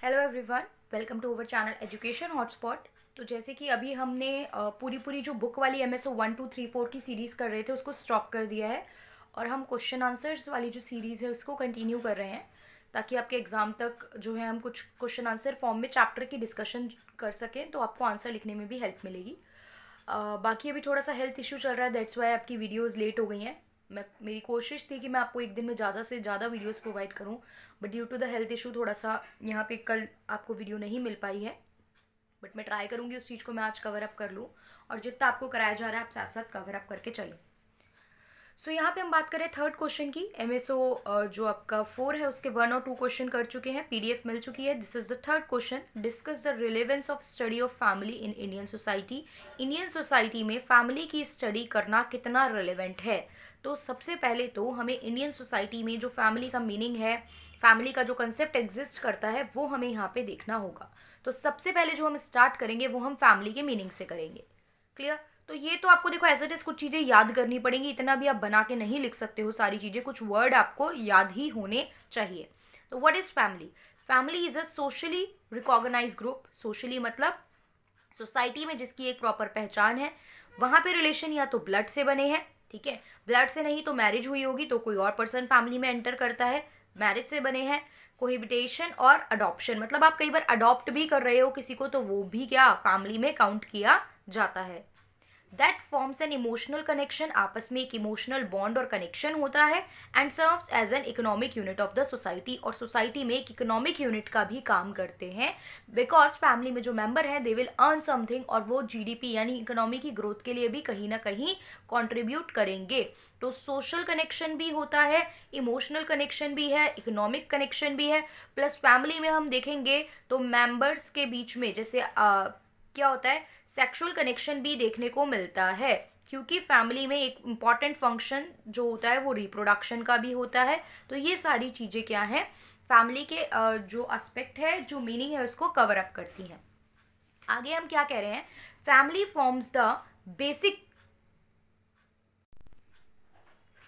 Hello everyone, welcome to our channel education hotspot. तो जैसे कि अभी हमने पूरी पूरी जो बुक वाली एमएसओ 1 2 3 4 की सीरीज़ कर रहे थे उसको स्टॉप कर दिया है और हम क्वेश्चन आंसर्स वाली जो सीरीज़ है उसको कंटिन्यू कर रहे हैं ताकि आपके एग्ज़ाम तक जो है हम कुछ क्वेश्चन आंसर फॉर्म में चैप्टर की डिस्कशन कर सकें तो आपको आंसर लिखने में भी हेल्प मिलेगी। बाकी अभी थोड़ा सा हेल्थ इशू चल रहा है, दैट्स वाई आपकी वीडियोस लेट हो गई हैं। मेरी कोशिश थी कि मैं आपको एक दिन में ज़्यादा से ज़्यादा वीडियोस प्रोवाइड करूं, but due to the health issue थोड़ा सा यहाँ पे कल आपको वीडियो नहीं मिल पाई है। बट मैं ट्राई करूँगी उस चीज़ को मैं आज कवर अप कर लूँ और जितना आपको कराया जा रहा है आप साथ साथ कवर अप करके चलें। सो यहाँ पे हम बात करें थर्ड क्वेश्चन की। एमएसओ जो आपका 4 है उसके 1 और 2 क्वेश्चन कर चुके हैं, पीडीएफ मिल चुकी है। This is the third question. Discuss the relevance of study of family in Indian society. Indian society में फैमिली की स्टडी करना कितना रिलेवेंट है। तो सबसे पहले तो हमें इंडियन सोसाइटी में जो फैमिली का मीनिंग है, फैमिली का जो कंसेप्ट एग्जिस्ट करता है वो हमें यहाँ पे देखना होगा। तो सबसे पहले जो हम स्टार्ट करेंगे वो हम फैमिली के मीनिंग से करेंगे। क्लियर। तो ये तो आपको देखो एज इट इज कुछ चीजें याद करनी पड़ेंगी, इतना भी आप बना के नहीं लिख सकते हो सारी चीजें, कुछ वर्ड आपको याद ही होने चाहिए। तो what is family? Family is a socially recognize group. Socially मतलब सोसाइटी में जिसकी एक प्रॉपर पहचान है। वहां पे रिलेशन या तो ब्लड से बने हैं, ठीक है, ब्लड से नहीं तो मैरिज हुई होगी तो कोई और पर्सन फैमिली में एंटर करता है, मैरिज से बने हैं। कोहिबिटेशन और अडॉप्शन मतलब आप कई बार अडॉप्ट भी कर रहे हो किसी को तो वो भी क्या फैमिली में काउंट किया जाता है। That forms an emotional connection, आपस में एक इमोशनल बॉन्ड और कनेक्शन होता है। And serves as an economic unit of the society, और सोसाइटी में एक इकोनॉमिक यूनिट का भी काम करते हैं। बिकॉज फैमिली में जो मेंबर हैं दे विल अर्न समथिंग और वो जीडीपी यानी इकोनॉमी की ग्रोथ के लिए भी कहीं ना कहीं कंट्रीब्यूट करेंगे। तो सोशल कनेक्शन भी होता है, इमोशनल कनेक्शन भी है, इकोनॉमिक कनेक्शन भी है। प्लस फैमिली में हम देखेंगे तो मेंबर्स के बीच में जैसे क्या होता है, सेक्सुअल कनेक्शन भी देखने को मिलता है, क्योंकि फैमिली में एक इम्पॉर्टेंट फंक्शन जो होता है वो रिप्रोडक्शन का भी होता है। तो ये सारी चीजें क्या है, फैमिली के जो एस्पेक्ट है, जो मीनिंग है उसको कवर अप करती हैं। आगे हम क्या कह रहे हैं, family forms the basic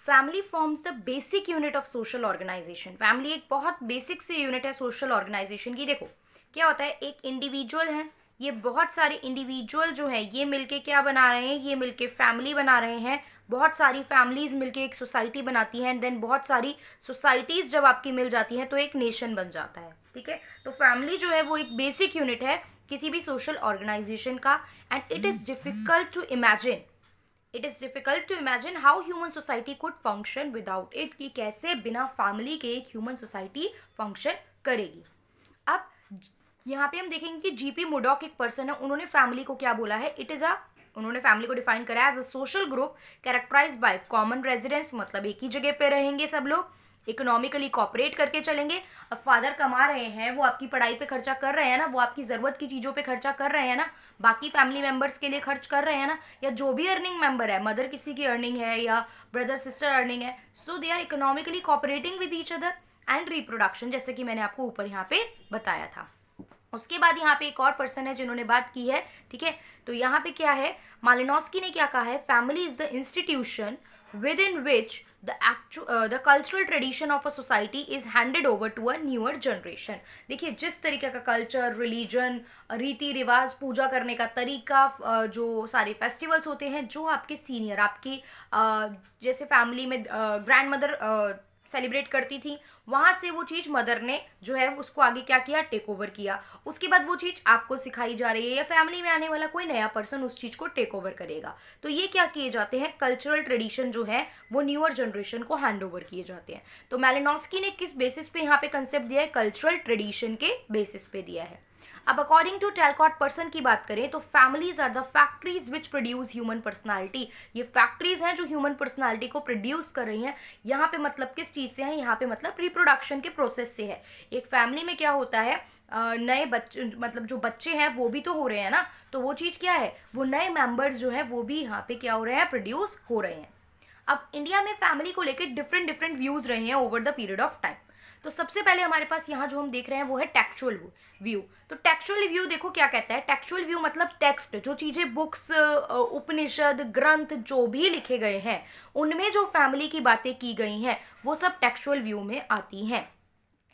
family forms the basic unit of social organization. Family एक बहुत बेसिक से यूनिट है सोशल ऑर्गेनाइजेशन की। देखो क्या होता है, एक इंडिविजुअल है, ये बहुत सारे इंडिविजुअल जो है ये मिलके क्या बना रहे हैं, ये मिलके फैमिली बना रहे हैं। बहुत सारी फैमिलीज मिलके एक सोसाइटी बनाती हैं एंड देन बहुत सारी सोसाइटीज जब आपकी मिल जाती हैं तो एक नेशन बन जाता है, ठीक है। तो फैमिली जो है वो एक बेसिक यूनिट है किसी भी सोशल ऑर्गेनाइजेशन का। And it is difficult to imagine how human society could function without it, कि कैसे बिना फैमिली के एक ह्यूमन सोसाइटी फंक्शन करेगी। अब यहाँ पे हम देखेंगे कि जीपी मुडॉक एक पर्सन है, उन्होंने फैमिली को क्या बोला है, इट इज अ, उन्होंने फैमिली को डिफाइन करा है as a social group characterize by common residence, मतलब एक ही जगह पे रहेंगे सब लोग, इकोनॉमिकली कॉपरेट करके चलेंगे। अब फादर कमा रहे हैं, वो आपकी पढ़ाई पे खर्चा कर रहे हैं ना, वो आपकी जरूरत की चीजों पे खर्चा कर रहे हैं ना, बाकी फैमिली मेंबर्स के लिए खर्च कर रहे हैं ना, या जो भी अर्निंग मेंबर है, मदर किसी की अर्निंग है या ब्रदर सिस्टर अर्निंग है, so they are economically cooperating with each other. And reproduction जैसे कि मैंने आपको ऊपर यहाँ पे बताया था। उसके बाद यहाँ पे एक और पर्सन है जिन्होंने बात की है, ठीक है। तो यहाँ पे क्या है, मालिनोस्की ने क्या कहा है, family is the institution within which the cultural tradition of a society is handed over to a newer generation. देखिए जिस तरीके का कल्चर, रिलीजन, रीति रिवाज, पूजा करने का तरीका, जो सारे फेस्टिवल्स होते हैं जो आपके सीनियर आपकी जैसे फैमिली में ग्रैंड मदर सेलिब्रेट करती थी, वहां से वो चीज मदर ने जो है उसको आगे क्या किया, टेक ओवर किया। उसके बाद वो चीज आपको सिखाई जा रही है या फैमिली में आने वाला कोई नया पर्सन उस चीज को टेक ओवर करेगा। तो ये क्या किए जाते हैं, कल्चरल ट्रेडिशन जो है वो न्यूअर जनरेशन को हैंड ओवर किए जाते हैं। तो मैलिनोस्की ने किस बेसिस पे यहाँ पे कंसेप्ट दिया है, कल्चरल ट्रेडिशन के बेसिस पे दिया है। अब अकॉर्डिंग टू टेलकॉट पर्सन की बात करें तो families are the factories which produce human personality. ये फैक्ट्रीज हैं जो ह्यूमन पर्सनालिटी को प्रोड्यूस कर रही हैं। यहाँ पे मतलब किस चीज से है, यहाँ पे मतलब रिप्रोडक्शन के प्रोसेस से है। एक फैमिली में क्या होता है, नए बच्चे मतलब जो बच्चे हैं वो भी तो हो रहे हैं ना, तो वो चीज क्या है, वो नए मेंबर्स जो है वो भी यहाँ पे क्या हो रहे हैं, प्रोड्यूस हो रहे हैं। अब इंडिया में फैमिली को लेकर डिफरेंट डिफरेंट व्यूज रहे हैं over the period of time. तो सबसे पहले हमारे पास यहाँ जो हम देख रहे हैं वो है टेक्चुअल व्यू। तो टेक्चुअल व्यू देखो क्या कहता है, टेक्चुअल व्यू मतलब टेक्स्ट, जो चीजें बुक्स, उपनिषद, ग्रंथ जो भी लिखे गए हैं उनमें जो फैमिली की बातें की गई हैं वो सब टेक्चुअल व्यू में आती हैं।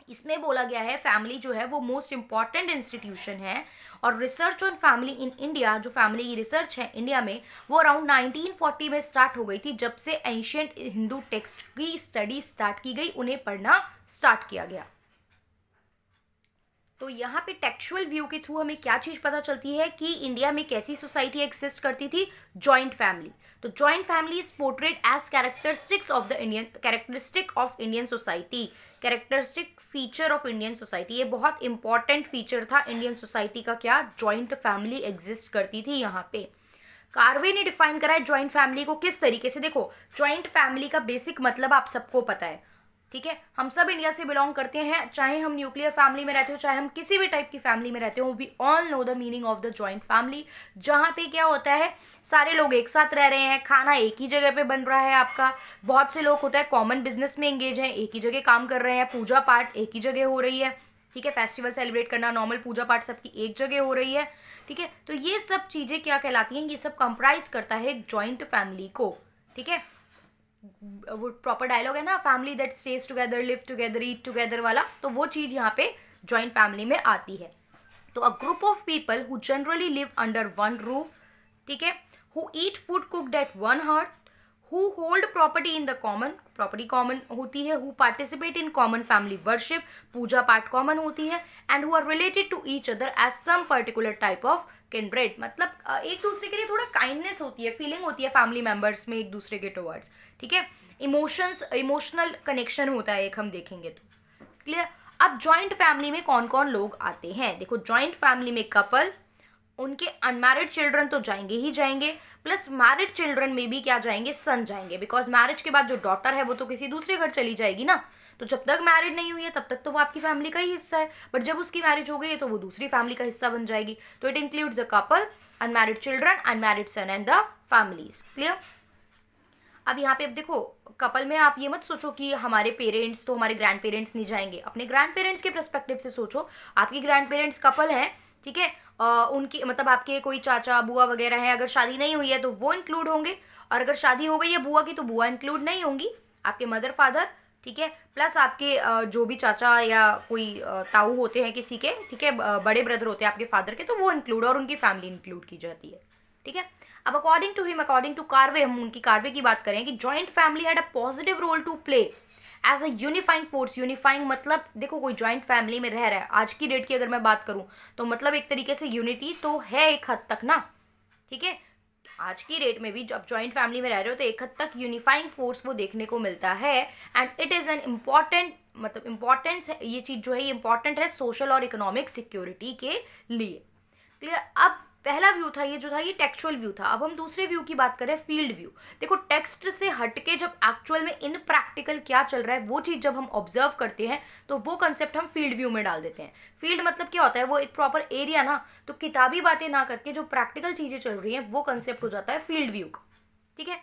इसमें बोला गया है फैमिली जो है वो मोस्ट इंपॉर्टेंट इंस्टीट्यूशन है, और research on family in India, जो फैमिली की रिसर्च है इंडिया में, वो अराउंड 1940 में स्टार्ट हो गई थी, जब से एंशियंट हिंदू टेक्स्ट की स्टडी स्टार्ट की गई, उन्हें पढ़ना स्टार्ट किया गया। तो यहाँ पे टेक्सचुअल व्यू के थ्रू हमें क्या चीज पता चलती है कि इंडिया में कैसी सोसाइटी एग्जिस्ट करती थी, जॉइंट फैमिली। तो joint family is portrayed as characteristic of Indian society, characteristic feature of Indian society. ये बहुत इंपॉर्टेंट फीचर था इंडियन सोसाइटी का, क्या जॉइंट फैमिली एग्जिस्ट करती थी यहाँ पे। कार्वे ने डिफाइन करा है जॉइंट फैमिली को किस तरीके से। देखो, जॉइंट फैमिली का बेसिक मतलब आप सबको पता है, ठीक है। हम सब इंडिया से बिलोंग करते हैं, चाहे हम न्यूक्लियर फैमिली में रहते हो, चाहे हम किसी भी टाइप की फैमिली में रहते हो, we all know the meaning of the joint family. जहां पे क्या होता है, सारे लोग एक साथ रह रहे हैं, खाना एक ही जगह पे बन रहा है आपका, बहुत से लोग होता है कॉमन बिजनेस में एंगेज हैं, एक ही जगह काम कर रहे हैं, पूजा पाठ एक ही जगह हो रही है, ठीक है। फेस्टिवल सेलिब्रेट करना, नॉर्मल पूजा पाठ सबकी एक जगह हो रही है, ठीक है। तो ये सब चीजें क्या कहलाती हैं, ये सब कंप्राइज करता है एक जॉइंट फैमिली को, ठीक है। वो प्रॉपर डायलॉग है ना, family that stage together, live together, eat together वाला, तो वो चीज यहाँ पे जॉइंट फैमिली में आती है। तो a group of people who generally live under one roof, ठीक है, who eat food cooked at one hearth, who hold property in the common, property common होती है, who participate in common family worship, पूजा पाठ common होती है, and who are related to each other as some particular type of kindred. मतलब एक दूसरे के लिए थोड़ा काइंडनेस होती है, फीलिंग होती है फैमिली मेंबर्स में एक दूसरे के टुवर्ड्स, ठीक है। इमोशंस, इमोशनल कनेक्शन होता है एक, हम देखेंगे तो क्लियर। अब जॉइंट फैमिली में कौन कौन लोग आते हैं, देखो जॉइंट फैमिली में कपल, उनके अनमैरिड चिल्ड्रन तो जाएंगे ही जाएंगे, प्लस मैरिड चिल्ड्रन में भी क्या जाएंगे, सन जाएंगे, बिकॉज मैरिज के बाद जो डॉटर है वो तो किसी दूसरे घर चली जाएगी ना, तो जब तक मैरिड नहीं हुई है तब तक तो वो आपकी फैमिली का ही हिस्सा है, बट जब उसकी मैरिज हो गई है तो वो दूसरी फैमिली का हिस्सा बन जाएगी। तो it includes a couple, unmarried children, unmarried son and the families, clear. अब यहाँ पे अब देखो, कपल में आप ये मत सोचो कि हमारे पेरेंट्स तो हमारे ग्रैंड पेरेंट्स नहीं जाएंगे, अपने ग्रैंड पेरेंट्स के परस्पेक्टिव से सोचो, आपकी ग्रैंड पेरेंट्स कपल हैं, ठीक है, उनकी मतलब आपके कोई चाचा बुआ वगैरह हैं, अगर शादी नहीं हुई है तो वो इंक्लूड होंगे, और अगर शादी हो गई है बुआ की तो बुआ इंक्लूड नहीं होंगी, आपके मदर फादर, ठीक है, प्लस आपके जो भी चाचा या कोई ताऊ होते हैं किसी के, ठीक है, बड़े ब्रदर होते हैं आपके फादर के, तो वो इंक्लूड, और उनकी फैमिली इंक्लूड की जाती है, ठीक है। अब according to him, according to Karve, हम उनकी कार्वे की बात करें कि joint family had a positive role to play as a unifying force. Unifying मतलब देखो, कोई जॉइंट फैमिली में रह रहा है, आज की डेट की अगर मैं बात करूं तो मतलब एक तरीके से यूनिटी तो है एक हद तक ना, ठीक है। आज की डेट में भी जब जॉइंट फैमिली में रह रहे हो तो एक हद तक यूनिफाइंग फोर्स वो देखने को मिलता है, and it is an important, मतलब इम्पॉर्टेंस, ये चीज जो है ये इंपॉर्टेंट है सोशल और इकोनॉमिक सिक्योरिटी के लिए, क्लियर। अब पहला व्यू था ये, जो था ये टेक्सचुअल व्यू था। अब हम दूसरे व्यू की बात करें, फील्ड व्यू। देखो, टेक्स्ट से हटके जब एक्चुअल में इन प्रैक्टिकल क्या चल रहा है वो चीज जब हम ऑब्जर्व करते हैं तो वो कंसेप्ट हम फील्ड व्यू में डाल देते हैं। फील्ड मतलब क्या होता है, वो एक प्रॉपर एरिया ना, तो किताबी बातें ना करके जो प्रैक्टिकल चीजें चल रही हैं वो कंसेप्ट हो जाता है फील्ड व्यू का, ठीक है।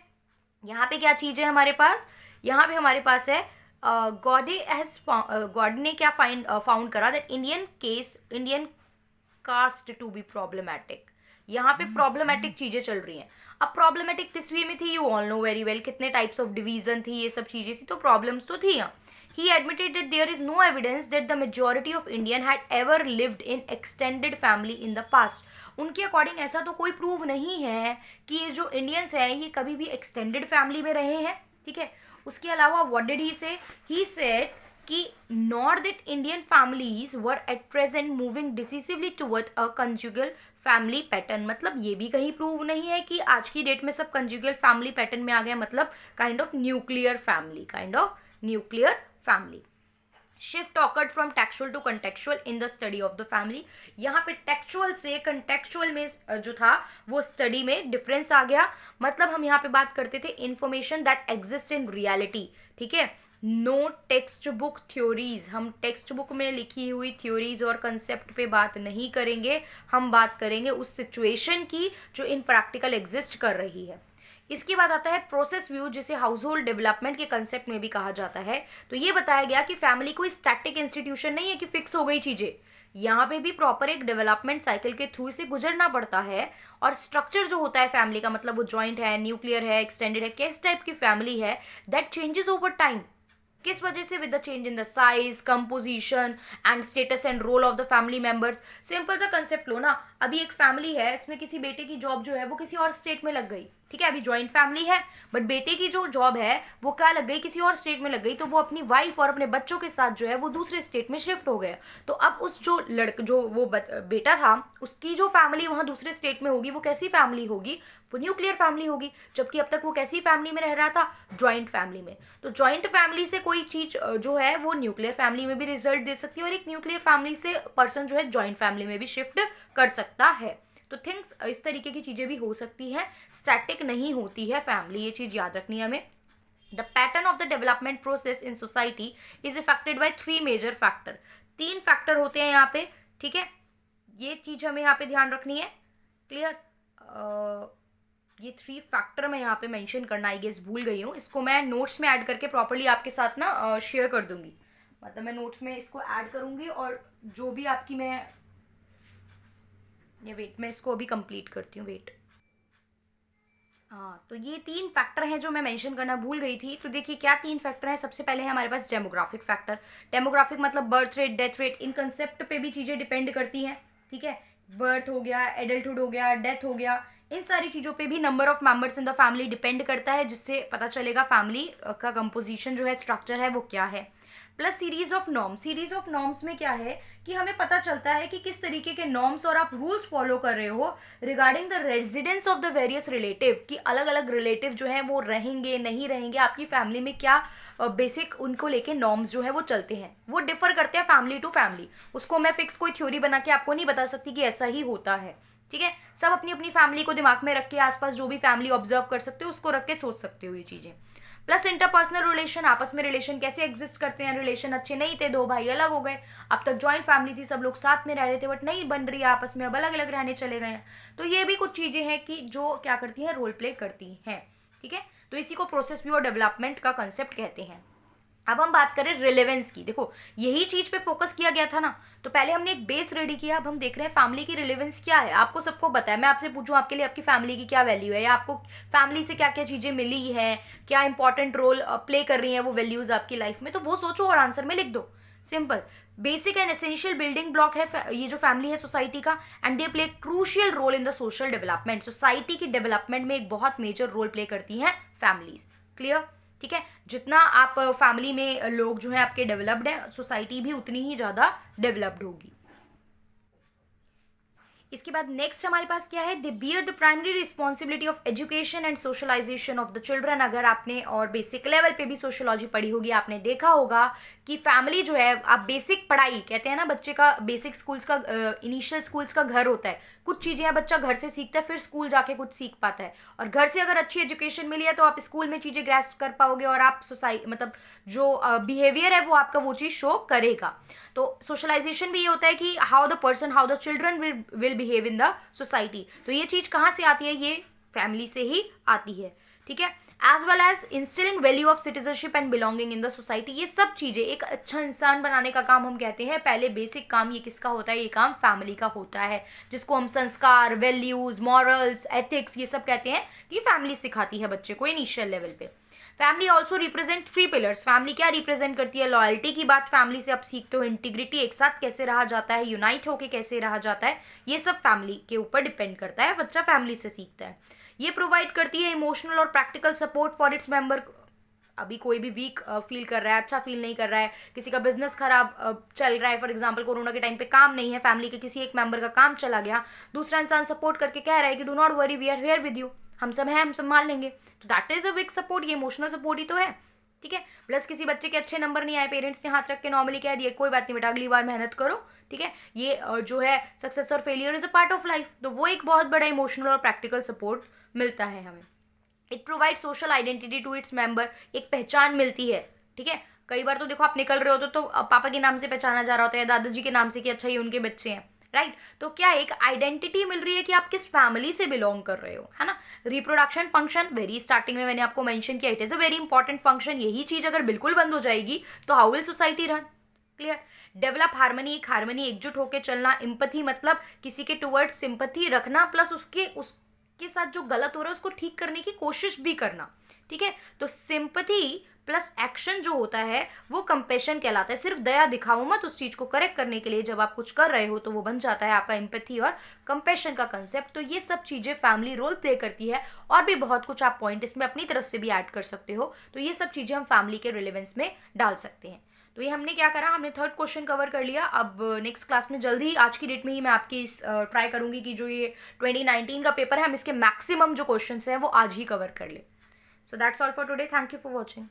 यहाँ पे क्या चीज है हमारे पास, यहाँ पे हमारे पास है गॉड ने क्या फाउंड करा that Indian caste to be problematic. यहाँ पे प्रॉब्लमैटिक चीजें चल रही हैं। अब प्रॉब्लमैटिक किस वे में थी, you all know very well, कितने टाइप्स ऑफ डिवीजन थी, ये सब चीजें थी, तो प्रॉब्लम्स तो थी यहाँ। He admitted that there is no evidence that the majority of Indian had ever lived in extended family in the past. उनके अकॉर्डिंग ऐसा तो कोई प्रूव नहीं है कि ये जो इंडियंस है ये कभी भी एक्सटेंडेड फैमिली में रहे हैं, ठीक है। उसके अलावा व्हाट डिड ही से, ही सेड कि nor that Indian families were at present moving decisively toward a conjugal family pattern. मतलब ये भी कहीं प्रूव नहीं है कि आज की डेट में सब कंजुगल फैमिली पैटर्न में आ गए, मतलब kind of nuclear family, kind of nuclear family. Shift occurred from textual to contextual in the study of the family. यहाँ पे टेक्सचुअल से कंटेक्चुअल में जो था वो स्टडी में डिफरेंस आ गया। मतलब हम यहाँ पे बात करते थे information that exist in reality, ठीक है, नो टेक्स्ट बुक थ्योरीज। हम टेक्स्ट बुक में लिखी हुई थ्योरीज और कंसेप्ट पे बात नहीं करेंगे, हम बात करेंगे उस सिचुएशन की जो इन प्रैक्टिकल एग्जिस्ट कर रही है। इसके बाद आता है प्रोसेस व्यू, जिसे हाउस होल्ड डेवलपमेंट के कंसेप्ट में भी कहा जाता है। तो ये बताया गया कि फैमिली कोई स्टैटिक इंस्टीट्यूशन नहीं है कि फिक्स हो गई चीजें, यहाँ पे भी प्रॉपर एक डेवलपमेंट साइकिल के थ्रू से गुजरना पड़ता है। और स्ट्रक्चर जो होता है फैमिली का, मतलब वो जॉइंट है, न्यूक्लियर है, एक्सटेंडेड है, किस टाइप की फैमिली है, दैट चेंजेस ओवर टाइम, किस वजह से? With the change in the size, composition and status and role of the family members. Simple सा कंसेप्ट लो ना, अभी एक फैमिली है, इसमें किसी बेटे की जॉब जो है वो किसी और स्टेट में लग गई, ठीक है, अभी जॉइंट फैमिली है, बट बेटे की जो जॉब है वो क्या लग गई, किसी और स्टेट में लग गई, तो वो अपनी वाइफ और अपने बच्चों के साथ जो है वो दूसरे स्टेट में शिफ्ट हो गया। तो अब उस जो जो वो बेटा था, उसकी जो फैमिली वहां दूसरे स्टेट में होगी, वो कैसी फैमिली होगी? वो न्यूक्लियर फैमिली होगी। जबकि अब तक वो कैसी फैमिली में रह रहा था? ज्वाइंट फैमिली में। तो ज्वाइंट फैमिली से कोई चीज जो है वो न्यूक्लियर फैमिली में भी रिजल्ट दे सकती है, और एक न्यूक्लियर फैमिली से पर्सन जो है ज्वाइंट फैमिली में भी शिफ्ट कर सकता है। तो थिंग्स इस तरीके की चीजें भी हो सकती हैं, स्टैटिक नहीं होती है फैमिली, ये चीज याद रखनी है हमें। The pattern of the development process in society is affected by 3 major factor. 3 factor होते हैं यहाँ पे, ठीक है, ये चीज हमें यहाँ पे ध्यान रखनी है। क्लियर? ये 3 फैक्टर मैं यहाँ पे मेंशन करना आई गेस भूल गई हूँ, इसको मैं नोट्स में ऐड करके प्रॉपर्ली आपके साथ ना शेयर कर दूंगी। मतलब मैं नोट्स में इसको ऐड करूंगी, और जो भी आपकी मैं ये वेट, मैं इसको अभी कंप्लीट करती हूँ, वेट। हाँ, तो ये 3 फैक्टर हैं जो मैं मेंशन करना भूल गई थी। तो देखिए क्या 3 फैक्टर हैं। सबसे पहले है हमारे पास डेमोग्राफिक फैक्टर। डेमोग्राफिक मतलब बर्थ रेट, डेथ रेट, इन कंसेप्ट पे भी चीज़ें डिपेंड करती हैं, ठीक है। बर्थ हो गया, एडल्टहुड हो गया, डेथ हो गया, इन सारी चीज़ों पे भी number of members in the family depend करता है, जिससे पता चलेगा फैमिली का कंपोजिशन जो है, स्ट्रक्चर है वो क्या है। Plus series of norms. Series of norms में क्या है कि हमें पता चलता है कि किस तरीके के नॉर्म्स और आप रूल्स फॉलो कर रहे हो regarding the residence of the various relative, कि अलग अलग रिलेटिव जो हैं वो रहेंगे नहीं रहेंगे, आपकी फैमिली में क्या बेसिक उनको लेके नॉर्म्स जो है वो चलते हैं, वो डिफर करते हैं फैमिली टू फैमिली। उसको मैं फिक्स कोई थ्योरी बना के आपको नहीं बता सकती कि ऐसा ही होता है, ठीक है। सब अपनी अपनी फैमिली को दिमाग में रख के, आसपास जो भी फैमिली ऑब्जर्व कर सकते हो उसको रख के सोच सकते हो ये चीजें। प्लस इंटरपर्सनल रिलेशन, आपस में रिलेशन कैसे एग्जिस्ट करते हैं। रिलेशन अच्छे नहीं थे, 2 भाई अलग हो गए, अब तक ज्वाइंट फैमिली थी, सब लोग साथ में रह रहे थे, बट नहीं बन रही है आपस में, अब अलग अलग रहने चले गए हैं। तो ये भी कुछ चीजें हैं कि जो क्या करती हैं, रोल प्ले करती हैं, ठीक है। तो इसी को प्रोसेस व्यू और डेवलपमेंट का कंसेप्ट कहते हैं। अब हम बात करें रिलेवेंस की। देखो यही चीज पे फोकस किया गया था ना, तो पहले हमने एक बेस रेडी किया, अब हम देख रहे हैं फैमिली की रिलेवेंस क्या है। आपको सबको पता है, मैं आपसे पूछूं आपके लिए आपकी फैमिली की क्या वैल्यू है, या आपको फैमिली से क्या क्या चीजें मिली है, क्या इंपॉर्टेंट रोल प्ले कर रही है वो वैल्यूज आपकी लाइफ में, तो वो सोचो और आंसर में लिख दो। Simple, basic and essential building block है ये जो फैमिली है सोसाइटी का, and they play crucial role in the social development. Society की डेवलपमेंट में एक बहुत मेजर रोल प्ले करती हैं फैमिलीज। क्लियर? ठीक है, जितना आप फैमिली में लोग जो है आपके डेवलप्ड है, सोसाइटी भी उतनी ही ज्यादा डेवलप्ड होगी। इसके बाद नेक्स्ट हमारे पास क्या है, they bear the primary responsibility of education and socialisation of the children. अगर आपने और बेसिक लेवल पे भी सोशोलॉजी पढ़ी होगी, आपने देखा होगा कि फैमिली जो है, आप बेसिक पढ़ाई कहते हैं ना, बच्चे का बेसिक स्कूल्स का इनिशियल स्कूल्स का घर होता है। कुछ चीजें बच्चा घर से सीखता है, फिर स्कूल जाके कुछ सीख पाता है, और घर से अगर अच्छी एजुकेशन मिली है तो आप स्कूल में चीजें ग्रैस्प कर पाओगे, और आप सोसाइटी मतलब जो बिहेवियर है वो आपका वो चीज शो करेगा। तो सोशलाइजेशन भी ये होता है कि how the person, how the children will behave in the society. तो ये चीज कहाँ से आती है, ये फैमिली से ही आती है, ठीक है। As well as instilling value of citizenship and belonging in the society, ये सब चीजें एक अच्छा इंसान बनाने का काम हम कहते हैं। पहले बेसिक काम ये किसका होता है, ये काम फैमिली का होता है, जिसको हम संस्कार, वैल्यूज, मॉरल्स, एथिक्स ये सब कहते हैं, कि फैमिली सिखाती है बच्चे को इनिशियल लेवल पे। Family also represent 3 pillars. Family क्या रिप्रेजेंट करती है, लॉयल्टी की बात फैमिली से आप सीखते हो, इंटीग्रिटी, एक साथ कैसे रहा जाता है, यूनाइट होके कैसे रहा जाता है, ये सब फैमिली के ऊपर डिपेंड करता है, बच्चा फैमिली से सीखता है। ये प्रोवाइड करती है इमोशनल और practical support for its member. अभी कोई भी वीक फील कर रहा है, अच्छा फील नहीं कर रहा है, किसी का बिजनेस खराब चल रहा है, फॉर एग्जांपल कोरोना के टाइम पे काम नहीं है, फैमिली के किसी एक मेंबर का काम चला गया, दूसरा इंसान सपोर्ट करके कह रहा है कि do not worry, we are here with you, हम सब हैं, हम संभाल लेंगे, तो that is a big support, ये इमोशनल सपोर्ट ही तो है, ठीक है। प्लस किसी बच्चे के अच्छे नंबर नहीं आए, पेरेंट्स ने हाथ रख के नॉर्मली कह दिए कोई बात नहीं बेटा अगली बार मेहनत करो, ठीक है। ये जो है सक्सेस और failure is a part of life, तो वो एक बहुत बड़ा इमोशनल और प्रैक्टिकल सपोर्ट मिलता है हमें। It provide social identity to its member, एक पहचान मिलती है, ठीक है। कई बार तो देखो आप निकल रहे हो तो पापा के नाम से पहचाना जा रहा होता है, दादाजी के नाम से कि अच्छा ये उनके बच्चे हैं, राइट। तो क्या एक आइडेंटिटी मिल रही है कि आप किस फैमिली से बिलोंग कर रहे हो, है ना। रिप्रोडक्शन फंक्शन वेरी स्टार्टिंग में मैंने आपको मेंशन किया, it is a very important function. यही चीज अगर बिल्कुल बंद हो जाएगी तो how will society run. Clear. Develop harmony, एक हार्मनी, एकजुट होकर चलना। एम्पैथी मतलब किसी के टुवर्ड्स सिंपैथी रखना, प्लस उसके साथ जो गलत हो रहा है उसको ठीक करने की कोशिश भी करना, ठीक है। तो सिंपथी प्लस एक्शन जो होता है वो कंपेशन कहलाता है। सिर्फ दया दिखाओ मत, उस चीज को करेक्ट करने के लिए जब आप कुछ कर रहे हो तो वो बन जाता है आपका एम्पैथी और कंपेशन का कंसेप्ट। तो ये सब चीजें फैमिली रोल प्ले करती है, और भी बहुत कुछ आप पॉइंट इसमें अपनी तरफ से भी ऐड कर सकते हो। तो ये सब चीजें हम फैमिली के रिलेवेंस में डाल सकते हैं। तो ये हमने क्या करा, हमने थर्ड क्वेश्चन कवर कर लिया। अब नेक्स्ट क्लास में जल्दी, आज की डेट में ही मैं आपकी ट्राई करूंगी कि जो ये 2019 का पेपर है हम इसके मैक्सिमम जो क्वेश्चंस हैं वो आज ही कवर कर ले। So that's all for today. Thank you for watching.